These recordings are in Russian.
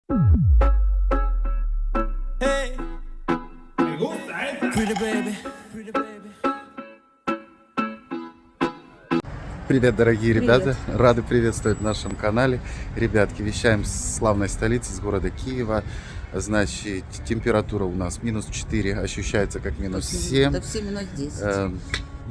Hey, me gusta esta. Pretty baby, pretty baby. Привет, дорогие ребята! Рады приветствовать в нашем канале. Ребятки, вещаем с славной столицы, с города Киева. Значит, температура у нас минус 4, ощущается как минус 7. Так все минус 10.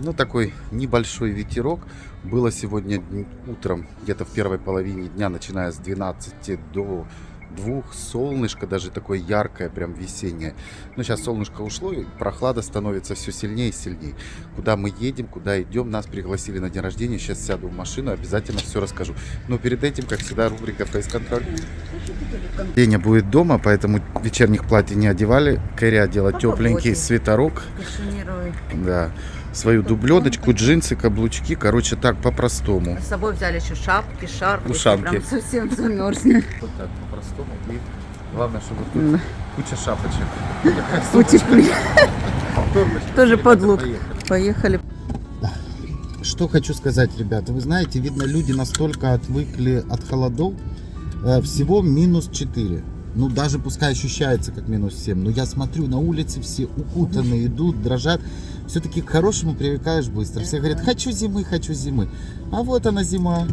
Ну, такой небольшой ветерок. Было сегодня утром, где-то в первой половине дня, начиная с 12 до 2, солнышко даже такое яркое, прям весеннее. Но сейчас солнышко ушло, и прохлада становится все сильнее и сильнее. Куда мы едем, куда идем, нас пригласили на день рождения. Сейчас сяду в машину, обязательно все расскажу. Но перед этим, как всегда, рубрика «Фейс-контроль». Деня будет дома, поэтому вечерних платьев не одевали. Кэрри одела тепленький свитерок. Да. Свою дубленочку, джинсы, каблучки. Короче, так по-простому. С собой взяли еще шапки, шарфы. Ушанки. Прям совсем замерзли. Вот так по-простому. И главное, чтобы тут куча шапочек. Утепли. Тоже под лук. Поехали. Что хочу сказать, ребята. Вы знаете, видно, люди настолько отвыкли от холодов. Всего минус 4. Ну, даже пускай ощущается как минус 7. Но я смотрю, на улице все укутанные идут, дрожат. Все-таки к хорошему привыкаешь быстро. Все говорят, хочу зимы, хочу зимы. А вот она зима.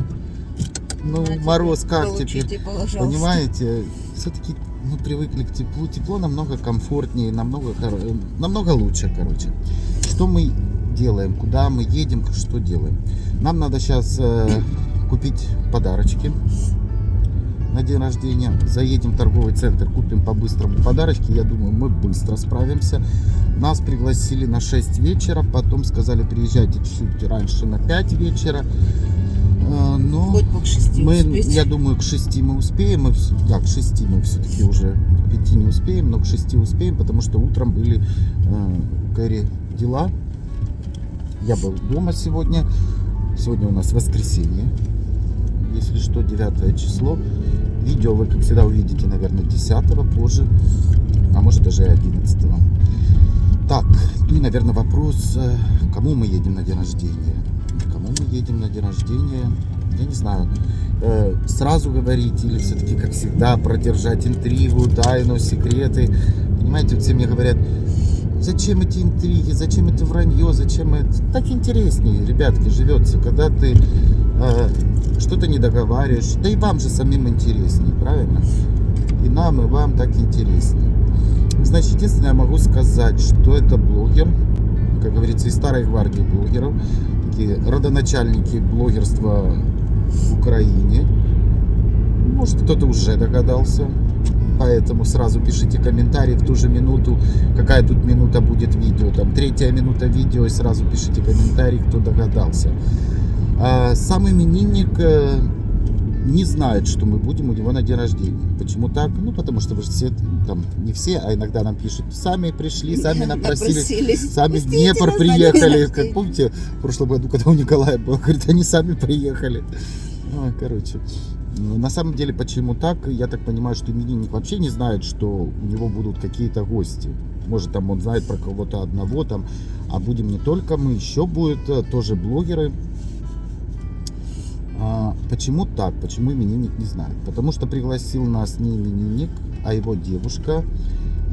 Ну, мороз как теперь? Понимаете? Все-таки мы привыкли к теплу. Тепло намного комфортнее, намного лучше, короче. Что мы делаем? Куда мы едем? Что делаем? Нам надо сейчас купить подарочки на день рождения. Заедем в торговый центр, купим по-быстрому подарочки. Я думаю, мы быстро справимся. Нас пригласили на 6 вечера, потом сказали, приезжайте чуть-чуть раньше, на 5 вечера. Но Хоть к 6 я думаю, к 6 мы успеем. К 6 мы все-таки уже, к 5 не успеем, но к 6 успеем, потому что утром были Кэрри дела. Я был дома сегодня. Сегодня у нас воскресенье. Если что, 9 число. Видео вы, как всегда, увидите, наверное, 10-го позже, а может даже и 11-го. Так, ну и, наверное, вопрос, кому мы едем на день рождения? Кому мы едем на день рождения? Я не знаю. Сразу говорить или все-таки, как всегда, продержать интригу, тайну, секреты? Понимаете, вот все мне говорят, зачем эти интриги, зачем это вранье, зачем это... Так интереснее, ребятки, живется, когда ты что-то не договариваешь, да и вам же самим интереснее, правильно? И нам, и вам так интереснее. Значит, единственное, я могу сказать, что это блогер, как говорится, из старой гвардии блогеров, такие родоначальники блогерства в Украине. Может, кто-то уже догадался. Поэтому сразу пишите комментарии в ту же минуту, какая тут минута будет видео. Там 3-я минута видео, и сразу пишите комментарий, кто догадался. Сам именинник не знает, что мы будем у него на день рождения. Почему так? Ну, потому что вы же все, там, не все, а иногда нам пишут, сами пришли, сами напросились, сами в Днепр приехали. Как помните, в прошлом году, когда у Николая было, говорит, они сами приехали. Короче. На самом деле, почему так? Я так понимаю, что именинник вообще не знает, что у него будут какие-то гости. Может, там он знает про кого-то одного, там, а будем не только мы, еще будут тоже блогеры. Почему так? Почему именинник не знает? Потому что пригласил нас не именинник, а его девушка.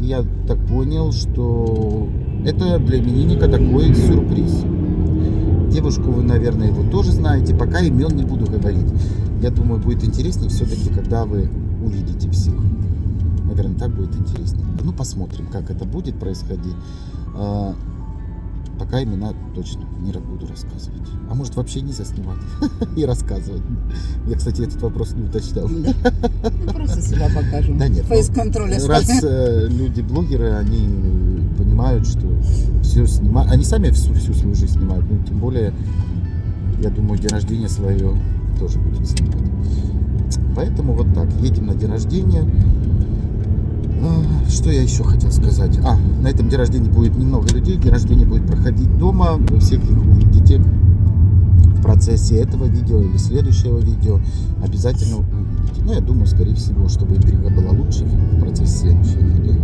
И я так понял, что это для именинника такой сюрприз. Девушку вы, наверное, его тоже знаете. Пока имен не буду говорить. Я думаю, будет интереснее все-таки, когда вы увидите всех. Наверное, так будет интереснее. Ну, посмотрим, как это будет происходить. Пока имена точно не буду рассказывать. А может, вообще не заснимать и рассказывать. Я, кстати, этот вопрос не уточнял. Просто себя покажем. Да нет. Фейс-контроль. Раз люди-блогеры, они понимают, что все снимают. Они сами всю свою жизнь снимают. Ну, тем более, я думаю, день рождения свое тоже будут снимать. Поэтому вот так. Едем на день рождения. Что я еще хотел сказать? На этом день рождения будет немного людей. День рождения будет проходить дома. Вы всех их увидите в процессе этого видео или следующего видео. Обязательно увидите. Ну, я думаю, скорее всего, чтобы интрига была лучше в процессе следующего видео.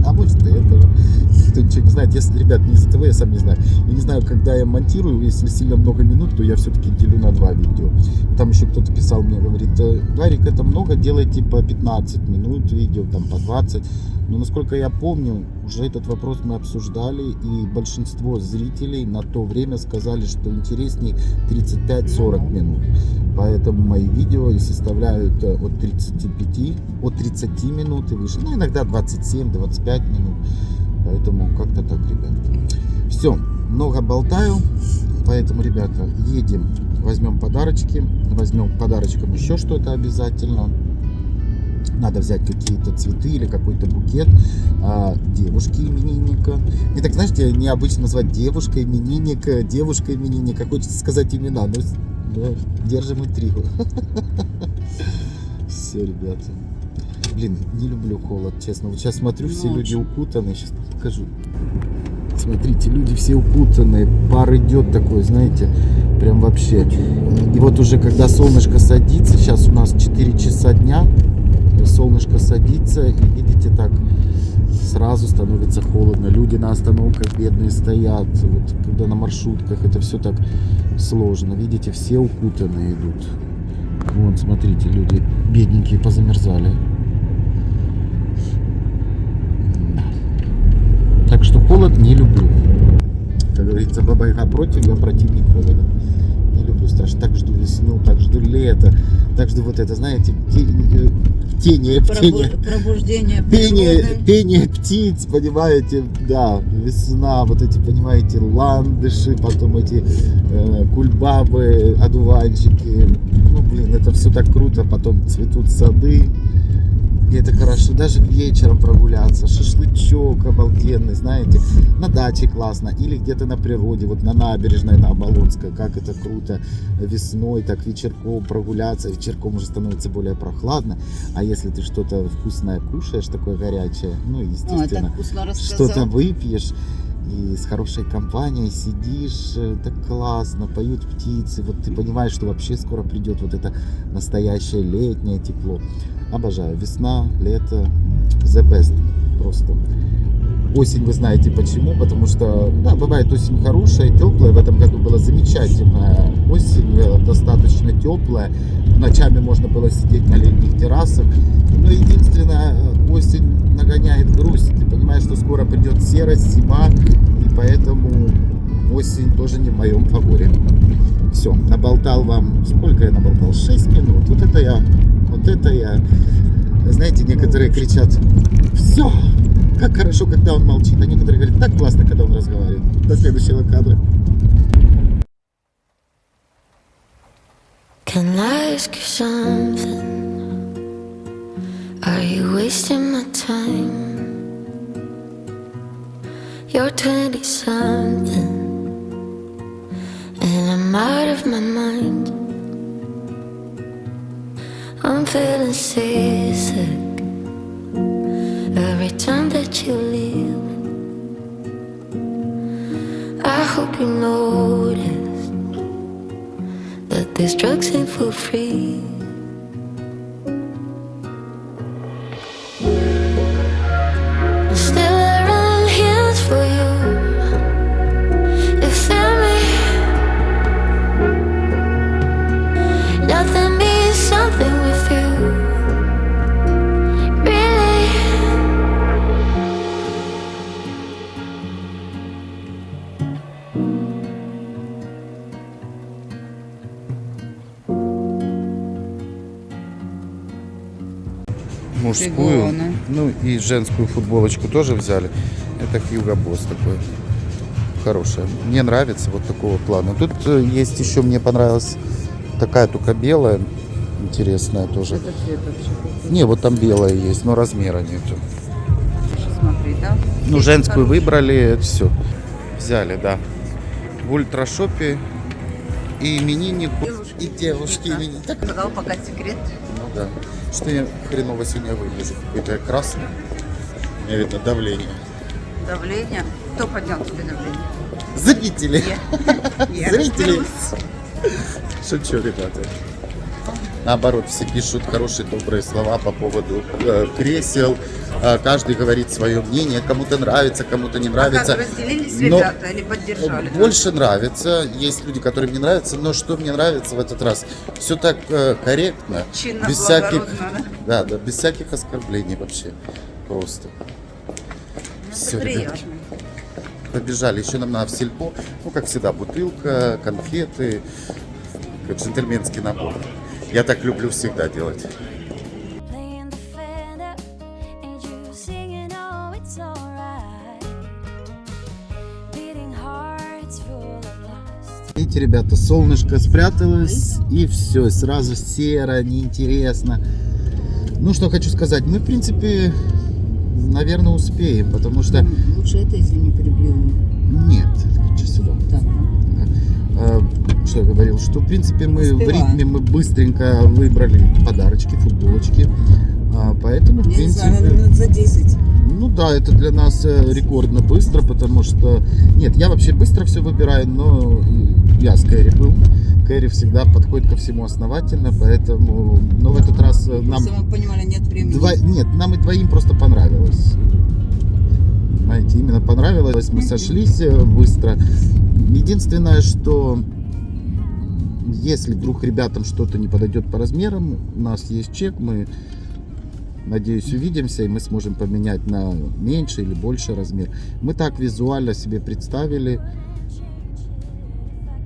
А может и этого. кто ничего не знает, если, ребят, не из-за того, я сам не знаю. Я не знаю, когда я монтирую, если сильно много минут, то я все-таки делю на 2 видео. Там еще кто-то писал мне, говорит, Гарик, это много, делайте по 15 минут видео, там по 20. Но насколько я помню, уже этот вопрос мы обсуждали, и большинство зрителей на то время сказали, что интереснее 35-40 минут. Поэтому мои видео и составляют от 30 минут и выше. Ну, иногда 27-25 минут. Поэтому как-то так, ребят. Все, много болтаю. Поэтому, ребята, едем, возьмем подарочки. Возьмем к подарочкам еще что-то обязательно. Надо взять какие-то цветы или какой-то букет девушки именинника. И так, знаете, необычно назвать девушка именинника, девушка именинника. Хочется сказать имена, но держим интригу. Все, ребята. Блин, не люблю холод, честно. Вот сейчас смотрю, все люди укутаны. Сейчас покажу. Смотрите, люди все укутаны. Пар идет такой, знаете, прям вообще. И вот уже когда солнышко садится, сейчас у нас 4 часа дня, солнышко садится, и видите, так сразу становится холодно. Люди на остановках бедные стоят, вот, когда на маршрутках, это все так сложно. Видите, все укутанные идут. Вон, смотрите, люди бедненькие позамерзали. Так что холод не люблю. Как говорится, баба Яга против, я противник холода. Не люблю страшно. Так жду весну, так жду лето, так жду вот это, знаете, Пробуждение пение птиц, понимаете, да, весна, вот эти, понимаете, ландыши, потом эти кульбабы, одуванчики. Ну, блин, это все так круто, потом цветут сады. И это хорошо, даже вечером прогуляться, шашлычок обалденный, знаете, на даче классно, или где-то на природе, вот на набережной, на Оболонской, как это круто, весной так вечерком прогуляться, вечерком уже становится более прохладно, а если ты что-то вкусное кушаешь, такое горячее, ну, естественно, что-то выпьешь, и с хорошей компанией сидишь, так классно, поют птицы, вот ты понимаешь, что вообще скоро придет вот это настоящее летнее тепло. Обожаю. Весна, лето, the best просто. Осень, вы знаете почему, потому что, да, бывает осень хорошая, теплая, в этом году была замечательная осень, достаточно теплая, ночами можно было сидеть на летних террасах, но единственное, осень нагоняет грусть, ты понимаешь, что скоро придет серость, зима, и поэтому осень тоже не в моем фаворе. Все, наболтал вам, сколько я наболтал? 6 минут, вот это я, знаете, некоторые кричат, все, как хорошо, когда он молчит, а некоторые говорят, так классно, когда он разговаривает. До следующего кадра. Can I ask you something? Are you wasting my time? You're 20-something and I'm out of my mind. I'm feeling seasick every time that you leave. I hope you notice that these drugs ain't for free. Still I run hills for you. You feel me? Nothing means something with you. Really? Мужскую, Фигона. ну и женскую футболочку тоже взяли. Это Hugo Boss такой. Хорошая. Мне нравится вот такого плана. Тут есть еще, мне понравилась такая, только белая. Интересная тоже. Это цвет вообще. Не, вот там белая есть, но размера нету. Смотри, да? Ну, женскую выбрали, все. Взяли, да. В ультрашопе и имениннику, и девушки имениннику. Так, Сказал пока секрет. ну да. Что я хреново сегодня выгляжу. Какой-то я красный. У меня видно давление. Давление. Кто поднял тебе давление? Зрители. Я Зрители. разберусь. Шучу, ребята. Наоборот, все пишут хорошие, добрые слова по поводу кресел. Каждый говорит свое мнение. Кому-то нравится, кому-то не А нравится. как, разделились Но ребята или поддержали? больше нравится. Есть люди, которым не нравится. Но что мне нравится в этот раз? Все так корректно. Чинно, Без всяких, благородно, да, без всяких оскорблений вообще. Просто. Все, приятно. ребятки. Побежали. Еще нам надо в сельпо. Ну, как всегда, бутылка, конфеты. Джентльменский набор. Я так люблю всегда делать. Playing the Fender and you singing, oh, it's alright. Beating hearts full of lust. Видите, ребята, солнышко спряталось, и все, сразу серо, неинтересно. Ну, что хочу сказать, мы, в принципе, наверное, успеем, потому что... Лучше это, если не перебью. Нет, лучше сюда. Так. Что я говорил, что, в принципе, мы в Успеваем. ритме, мы быстренько выбрали подарочки, футболочки. Поэтому, в Я не знаю, принципе... минут за 10. Ну да, это для нас рекордно быстро, потому что... Нет, я вообще быстро все выбираю, но я с Кэрри был. Кэрри всегда подходит ко всему основательно, поэтому... Но в этот раз нам... Чтобы мы понимали, нет времени. Нет, нам и двоим просто понравилось. Знаете, именно понравилось, мы сошлись быстро. Единственное, что... Если вдруг ребятам что-то не подойдет по размерам, у нас есть чек, мы... Надеюсь, увидимся, и мы сможем поменять на меньше или больше размер. Мы так визуально себе представили.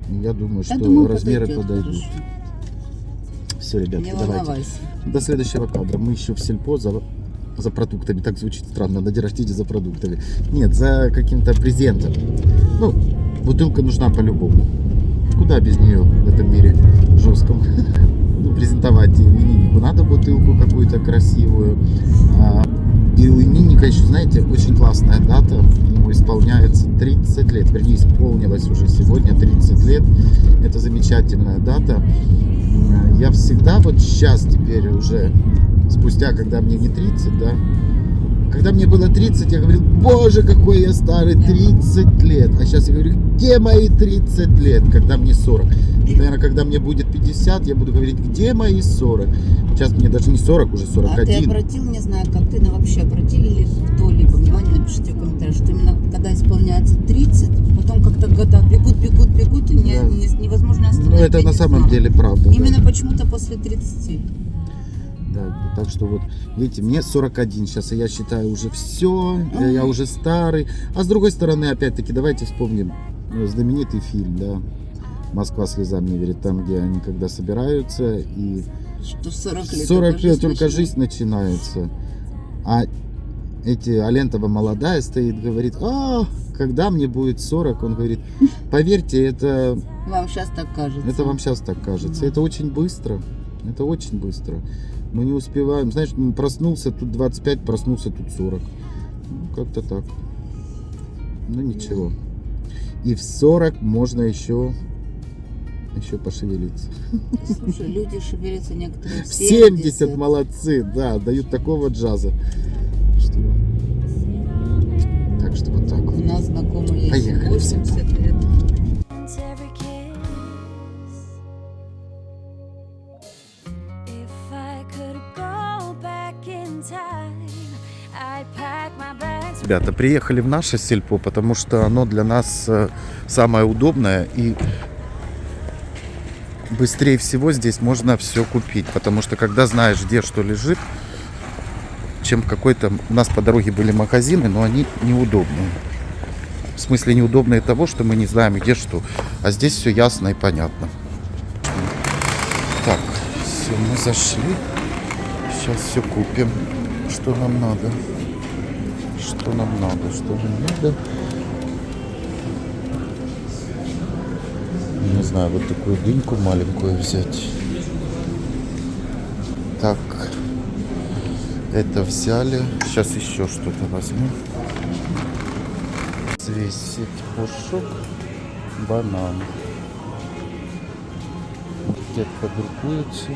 Я думаю, что думаю, размеры подойдет, подойдут. хорошо. Все, ребятки, Не давайте. волновайся. До следующего кадра. Мы еще в сельпо за продуктами. Так звучит странно, на день рождения за продуктами. Нет, за каким-то презентом. Ну, бутылка нужна по-любому. Куда без нее в этом мире жестком? Ну, презентовать имениннику надо бутылку какую-то красивую. И у именинника еще, знаете, очень классная дата. Ему исполняется 30 лет. Вернее, исполнилось уже сегодня 30 лет. Это замечательная дата. Я всегда вот сейчас теперь уже, спустя, когда мне не 30, да, когда мне было 30, я говорил, боже, какой я старый, 30 лет. А сейчас я говорю, где мои 30 лет, когда мне 40. И, наверное, когда мне будет 50, я буду говорить, где мои 40. Сейчас мне даже не 40, уже 41. А ты обратил, не знаю, как ты, но вообще обратили ли кто-либо внимание, напишите в комментариях, что именно когда исполняется 30, потом как-то года бегут, и невозможно остановить. Ну, это на самом деле правда. Именно Да. почему-то после 30. Да, так что вот, видите, мне 41 сейчас, и я считаю уже все, я уже старый. А с другой стороны, опять-таки, давайте вспомним знаменитый фильм, да, «Москва слезам не верит», там, где они когда собираются, и Что в 40 лет. 40 лет только начинается. жизнь начинается. А Алентова молодая стоит, говорит, когда мне будет 40, он говорит, поверьте, это Вам сейчас так кажется. вам сейчас так кажется. Это очень быстро. Это очень быстро. Мы не успеваем. Знаешь, проснулся тут 25, проснулся тут 40. Ну, как-то так. Ну, ничего. И в 40 можно еще пошевелиться. Слушай, люди шевелятся некоторые в В 70 молодцы, да, дают такого джаза. Что... Так что вот так вот. У нас знакомый есть Поехали, 80 лет. Every kiss. If I could go back in time, I'd pack my bags. Ребята, приехали в наше сельпо, потому что оно для нас самое удобное и быстрее всего здесь можно все купить, потому что когда знаешь, где что лежит, чем в какой-то... У нас по дороге были магазины, но они неудобные. В смысле неудобные того, что мы не знаем, где что. А здесь все ясно и понятно. Так, все, мы зашли. Сейчас все купим, что нам надо. Что нам надо, что нам надо. Не знаю, вот такую дыньку маленькую взять. Так, это взяли. Сейчас еще что-то возьму. Взвесить пушок, банан. Детка друкуется.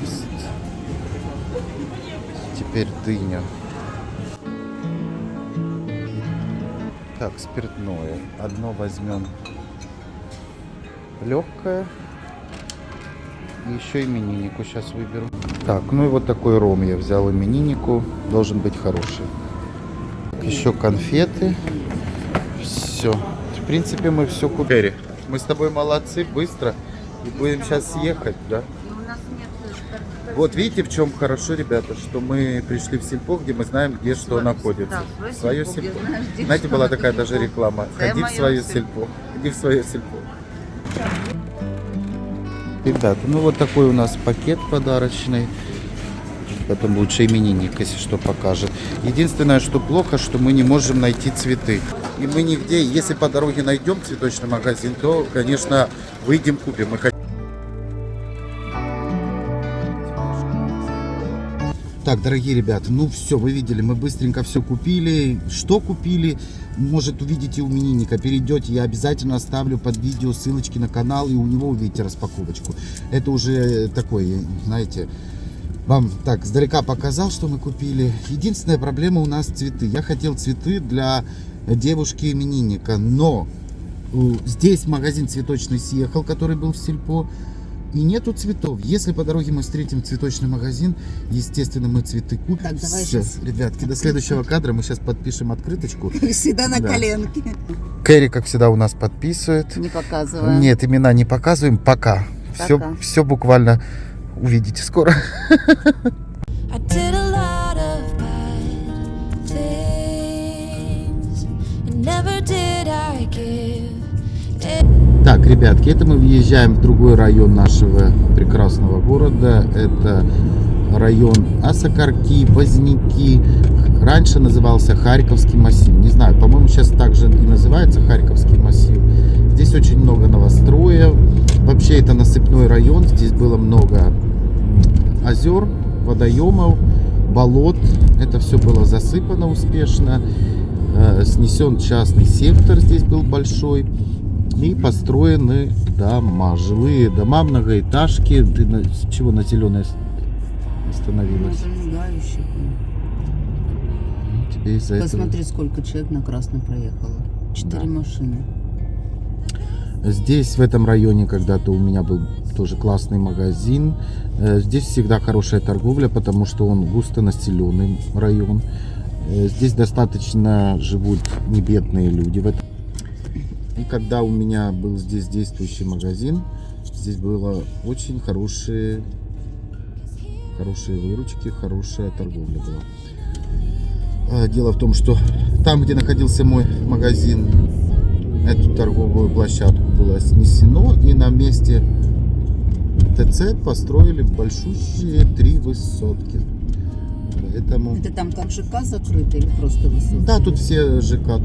Есть. Теперь дыня. Так, спиртное. Одно возьмем легкое, И еще имениннику сейчас выберу. Так, ну и вот такой ром я взял имениннику. Должен быть хороший. Еще конфеты. Все. В принципе, мы все купили. Мы с тобой молодцы, быстро. И будем сейчас ехать, да? Вот видите, в чем хорошо, ребята, что мы пришли в сельпо, где мы знаем, где что находится. Да, Свое сельпо, сельпо. где знаешь, где Знаете, что была такая находится. даже реклама. Это Ходи в моё свое сельпо. сельпо. Иди в свое сельпо. Ребята, ну вот такой у нас пакет подарочный. Потом лучше именинник, если что, покажет. Единственное, что плохо, что мы не можем найти цветы. И мы нигде, если по дороге найдем цветочный магазин, то, конечно, выйдем, купим. Мы хотим. Так, дорогие ребята, ну все, вы видели, мы быстренько все купили. Что купили, может увидите у именинника. Перейдете, я обязательно оставлю под видео ссылочки на канал, и у него увидите распаковочку. Это уже такой, знаете, вам так сдалека показал, что мы купили. Единственная проблема у нас цветы. Я хотел цветы для девушки именинника, но здесь магазин цветочный съехал, который был в сельпо. И нету цветов. Если по дороге мы встретим цветочный магазин, естественно, мы цветы купим. Так, давай Всё, сейчас. ребятки, до следующего кадра мы сейчас подпишем открыточку. Всегда на Да. коленке. Кэрри, как всегда, у нас подписывает. Не показываю. Нет, имена не показываем пока. Пока. Все буквально увидите скоро. I did a lot of bad things, and never did I give in. Так, ребятки, это мы въезжаем в другой район нашего прекрасного города. Это район Осокорки, Возники. Раньше назывался Харьковский массив. Не знаю, по-моему, сейчас также и называется Харьковский массив. Здесь очень много новостроев. Вообще это насыпной район. Здесь было много озер, водоемов, болот. Это все было засыпано успешно. Снесен частный сектор, здесь был большой. И построены дома, жилые дома, многоэтажки. Ты с чего на зеленой остановилась? Замигающий. Тебе из-за этого... Посмотри, сколько человек на красный проехало. 4 Да. машины. Здесь, в этом районе, когда-то у меня был тоже классный магазин. Здесь всегда хорошая торговля, потому что он густонаселенный район. Здесь достаточно живут небедные люди в этом. И когда у меня был здесь действующий магазин, здесь было очень хорошие выручки, хорошая торговля была. Дело в том, что там, где находился мой магазин, эту торговую площадку было снесено, и на месте ТЦ построили большущие 3 высотки. Поэтому... Это там как ЖК закрыто или просто высотки? Да, тут все ЖК.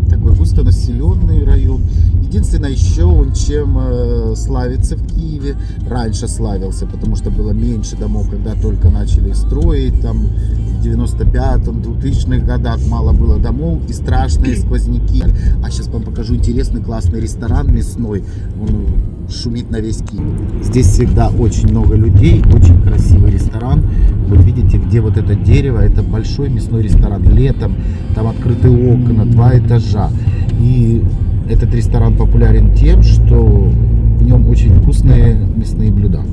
Такой густонаселенный район. Единственное, еще он чем славится в Киеве. Раньше славился, потому что было меньше домов, когда только начали строить. Там в 95-м, 2000-х годах мало было домов и страшные сквозняки. А сейчас вам покажу интересный классный ресторан мясной. Он шумит на весь Киев. Здесь всегда очень много людей, очень красивый ресторан. Вот видите, где вот это дерево, это большой мясной ресторан. Летом там открытые окна, 2 этажа. И этот ресторан популярен тем, что в нем очень вкусные мясные блюда.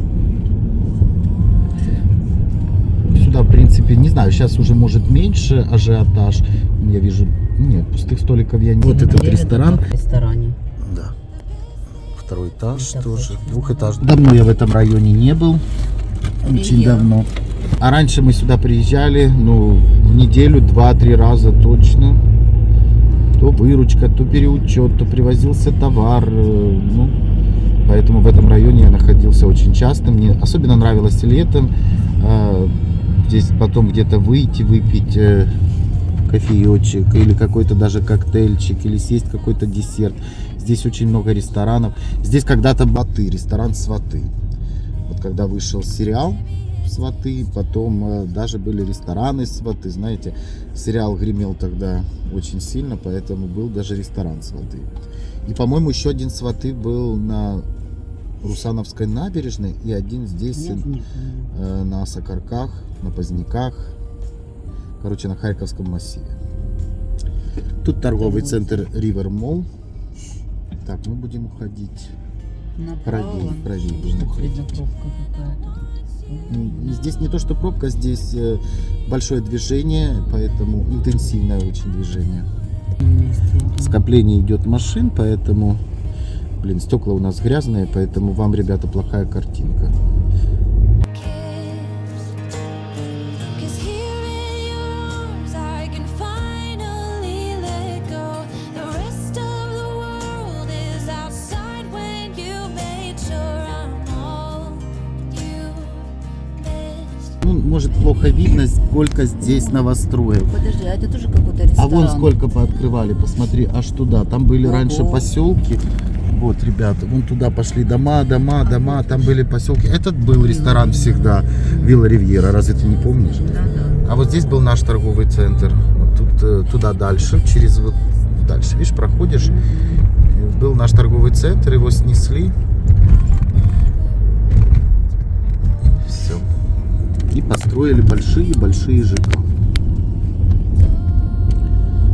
Сюда, в принципе, не знаю, сейчас уже может меньше ажиотаж. Я вижу, нет, пустых столиков я не... Вот этот ресторан. В ресторане. Да. Второй этаж Это тоже, точно. двухэтажный. Давно я в этом районе не был. Очень я. давно. А раньше мы сюда приезжали, ну, в неделю 2-3 раза точно. То выручка, то переучет, то привозился товар. Ну, поэтому в этом районе я находился очень часто. Мне особенно нравилось летом. Здесь потом где-то выйти, выпить кофеечек или какой-то даже коктейльчик, или съесть какой-то десерт. Здесь очень много ресторанов. Здесь когда-то Баты, ресторан «Сваты». Вот когда вышел сериал «Сваты», потом даже были рестораны «Сваты». Знаете, сериал гремел тогда очень сильно, поэтому был даже ресторан «Сваты». И, по-моему, еще один «Сваты» был на Русановской набережной и один здесь на Осокорках, на Поздняках, короче, на Харьковском массиве. Тут торговый центр River Mall. Так, мы будем уходить. Направо. правее Что будем уходить. видно, пробка какая-то. Здесь не то, что пробка, здесь большое движение, поэтому интенсивное очень движение. Скопление идет машин, поэтому, блин, стекла у нас грязные, поэтому вам, ребята, плохая картинка. Cause here in your arms I can finally let go. The rest of the world is outside when you made sure I'm all you missed. Ну, может, плохо видно, сколько здесь новостроек. Подожди, а это тоже какой-то ресторан? А вон сколько пооткрывали, посмотри, аж туда. Там были Ого. раньше поселки. Вот, ребята, вон туда пошли дома, там были поселки. Этот был ресторан всегда, Вилла Ривьера, разве ты не помнишь? Да. А вот здесь был наш торговый центр. Вот тут, туда дальше, через вот дальше, видишь, проходишь. Был наш торговый центр, его снесли. Все. И построили большие ЖК.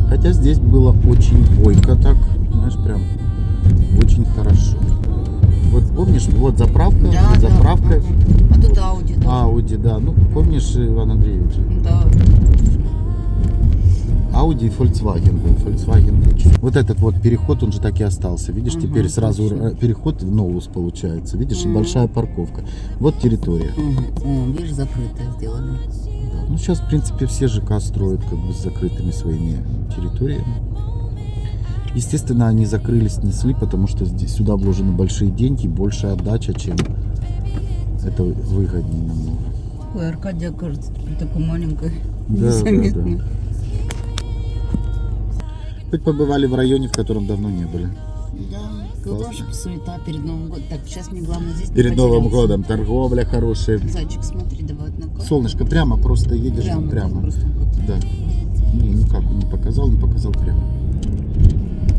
Хотя здесь было очень бойко так, знаешь, прям очень хорошо. Вот помнишь, вот заправка, Да, вот да, заправка. ага. А тут Ауди. Да. Ауди, да. Ну, помнишь Иван Андреевич? Да. Ауди и Volkswagen был. Volkswagen. Вот этот вот переход, он же так и остался. Видишь, Ага, теперь сразу точно. переход в Новус получается. Видишь, и Мгм. большая парковка. Вот территория. О, видишь, закрытое сделано. Да. Ну, сейчас, в принципе, все ЖК строят как бы с закрытыми своими территориями. Естественно, они закрыли, снесли, потому что здесь сюда вложены большие деньги, большая отдача, чем это выгоднее намного. Ой, Аркадия, кажется, теперь такой маленькой. Да, Незаметно. да. Хоть побывали в районе, в котором давно не были. Да, тут Классно. вообще суета перед Новым годом. Так, сейчас мне главное здесь не Перед Новым потеряться. годом торговля хорошая. Зайчик, смотри, давай на карту. Солнышко, прямо просто едешь Прямо. прямо. Просто как-то. Да. Не, никак он не показал прямо.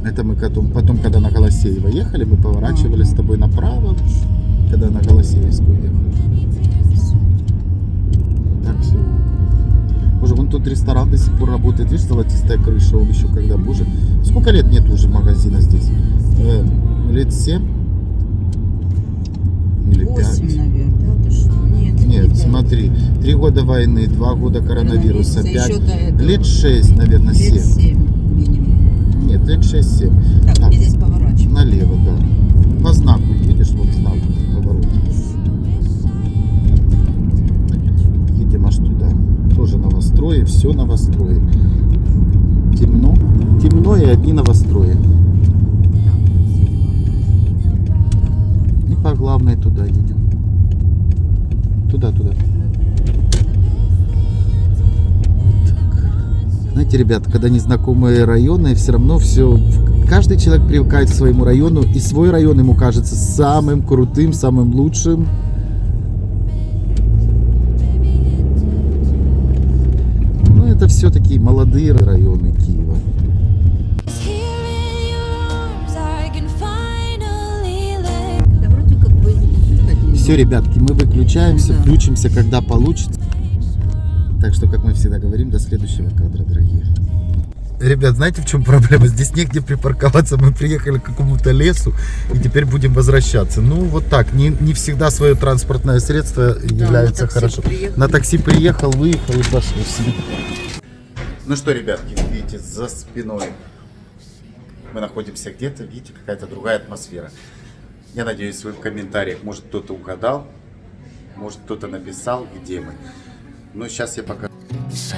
Это мы потом, когда на Голосеево ехали, мы поворачивали с тобой направо, когда на Голосеевскую ехали. Так все. Боже, вон тут ресторан до сих пор работает. Видишь, золотистая крыша, он еще когда, боже. Сколько лет нет уже магазина здесь? Лет 7? Или 5? 8, наверное. Да, ты что? Нет, Нет, пять. смотри. 3 года войны, 2 года коронавируса, Коронавируса, 5. еще до этого. Лет 6, наверное, Лет 7. 7 минимум. Нет, лет 6-7. Так, Так. мне здесь поворачивать. Налево, да. По знаку едешь, вот знак поворот. Едем аж туда. Тоже новострои, все новострои. Темно и одни новострои. И по главной туда едем. Туда. Так. Знаете, ребята, когда незнакомые районы, все равно все. Каждый человек привыкает к своему району, и свой район ему кажется самым крутым, самым лучшим. Но это все-таки молодые районы Киева. Here in your arms I can finally let Да вроде как бы не Все, ребятки, мы выключаемся, Да. включимся, когда получится. Так что, как мы всегда говорим, до следующего кадра, дорогие. Ребят, знаете, в чем проблема? Здесь негде припарковаться. Мы приехали к какому-то лесу и теперь будем возвращаться. Ну, вот так. Не всегда свое транспортное средство является на такси хорошо. приехали. На такси приехал, выехал и пошел себе. Ну что, ребятки, видите, за спиной мы находимся где-то. Видите, какая-то другая атмосфера. Я надеюсь, вы в комментариях, может, кто-то угадал, может, кто-то написал, где мы. Но сейчас я покажу. So